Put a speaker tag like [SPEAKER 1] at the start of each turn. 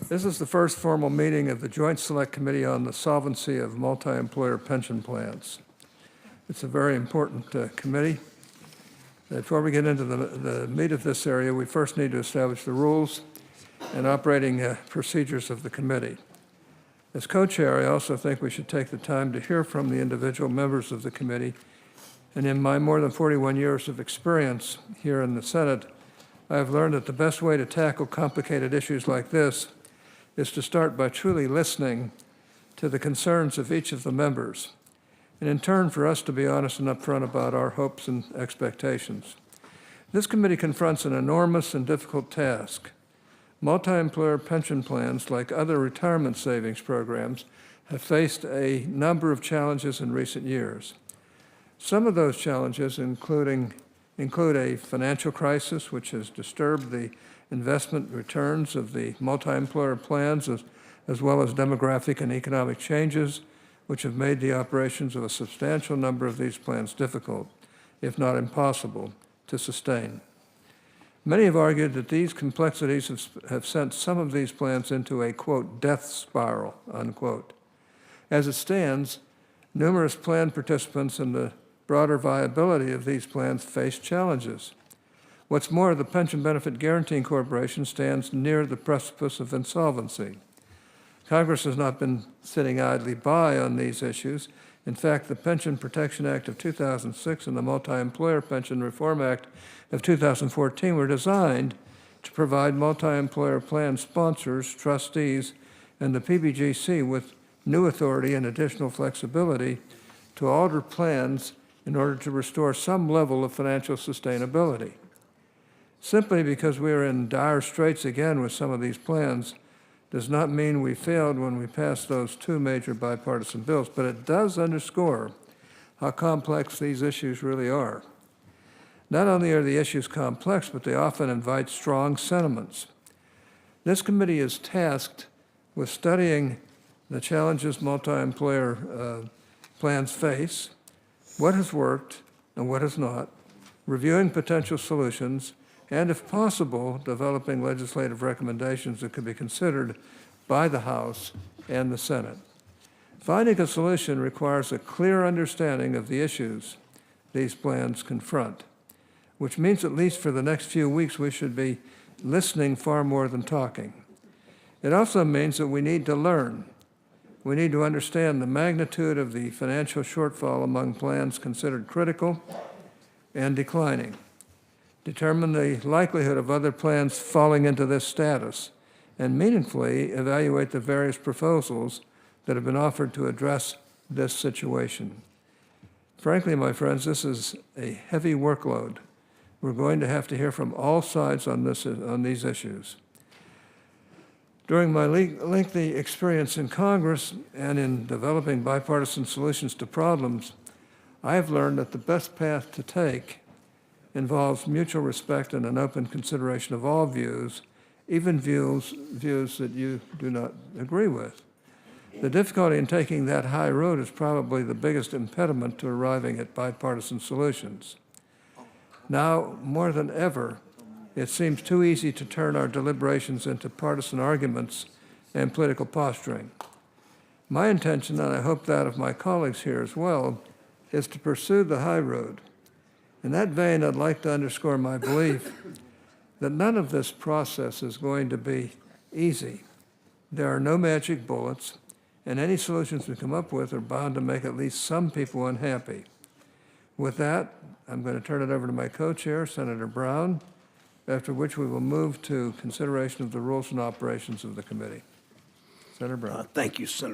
[SPEAKER 1] This is the first formal meeting of the Joint Select Committee on the Solvency of Multi-Employer Pension Plans. It's a very important committee. Before we get into the meat of this area, we first need to establish the rules and operating procedures of the committee. As co-chair, I also think we should take the time to hear from the individual members of the committee. And in my more than 41 years of experience here in the Senate, I have learned that the best way to tackle complicated issues like this is to start by truly listening to the concerns of each of the members, and in turn for us to be honest and upfront about our hopes and expectations. This committee confronts an enormous and difficult task. Multi-employer pension plans, like other retirement savings programs, have faced a number of challenges in recent years. Some of those challenges include a financial crisis, which has disturbed the investment returns of the multi-employer plans, as well as demographic and economic changes, which have made the operations of a substantial number of these plans difficult, if not impossible, to sustain. Many have argued that these complexities have sent some of these plans into a, quote, death spiral, unquote. As it stands, numerous plan participants and the broader viability of these plans face challenges. What's more, the Pension Benefit Guaranty Corporation stands near the precipice of insolvency. Congress has not been sitting idly by on these issues. In fact, the Pension Protection Act of 2006 and the Multi-Employer Pension Reform Act of 2014 were designed to provide multi-employer plan sponsors, trustees, and the PBGC with new authority and additional flexibility to alter plans in order to restore some level of financial sustainability. Simply because we are in dire straits again with some of these plans does not mean we failed when we passed those two major bipartisan bills, but it does underscore how complex these issues really are. Not only are the issues complex, but they often invite strong sentiments. This committee is tasked with studying the challenges multi-employer plans face, what has worked and what has not, reviewing potential solutions, and if possible, developing legislative recommendations that could be considered by the House and the Senate. Finding a solution requires a clear understanding of the issues these plans confront, which means at least for the next few weeks we should be listening far more than talking. It also means that we need to learn. We need to understand the magnitude of the financial shortfall among plans considered critical and declining, determine the likelihood of other plans falling into this status, and meaningfully evaluate the various proposals that have been offered to address this situation. Frankly, my friends, this is a heavy workload. We're going to have to hear from all sides on these issues. During my lengthy experience in Congress and in developing bipartisan solutions to problems, I have learned that the best path to take involves mutual respect and an open consideration of all views, even views that you do not agree with. The difficulty in taking that high road is probably the biggest impediment to arriving at bipartisan solutions. Now, more than ever, it seems too easy to turn our deliberations into partisan arguments and political posturing. My intention, and I hope that of my colleagues here as well, is to pursue the high road. In that vein, I'd like to underscore my belief that none of this process is going to be easy. There are no magic bullets, and any solutions we come up with are bound to make at least some people unhappy. With that, I'm going to turn it over to my co-chair, Senator Brown, after which we will move to consideration of the rules and operations of the committee. Senator Brown.
[SPEAKER 2] Thank you, Senator.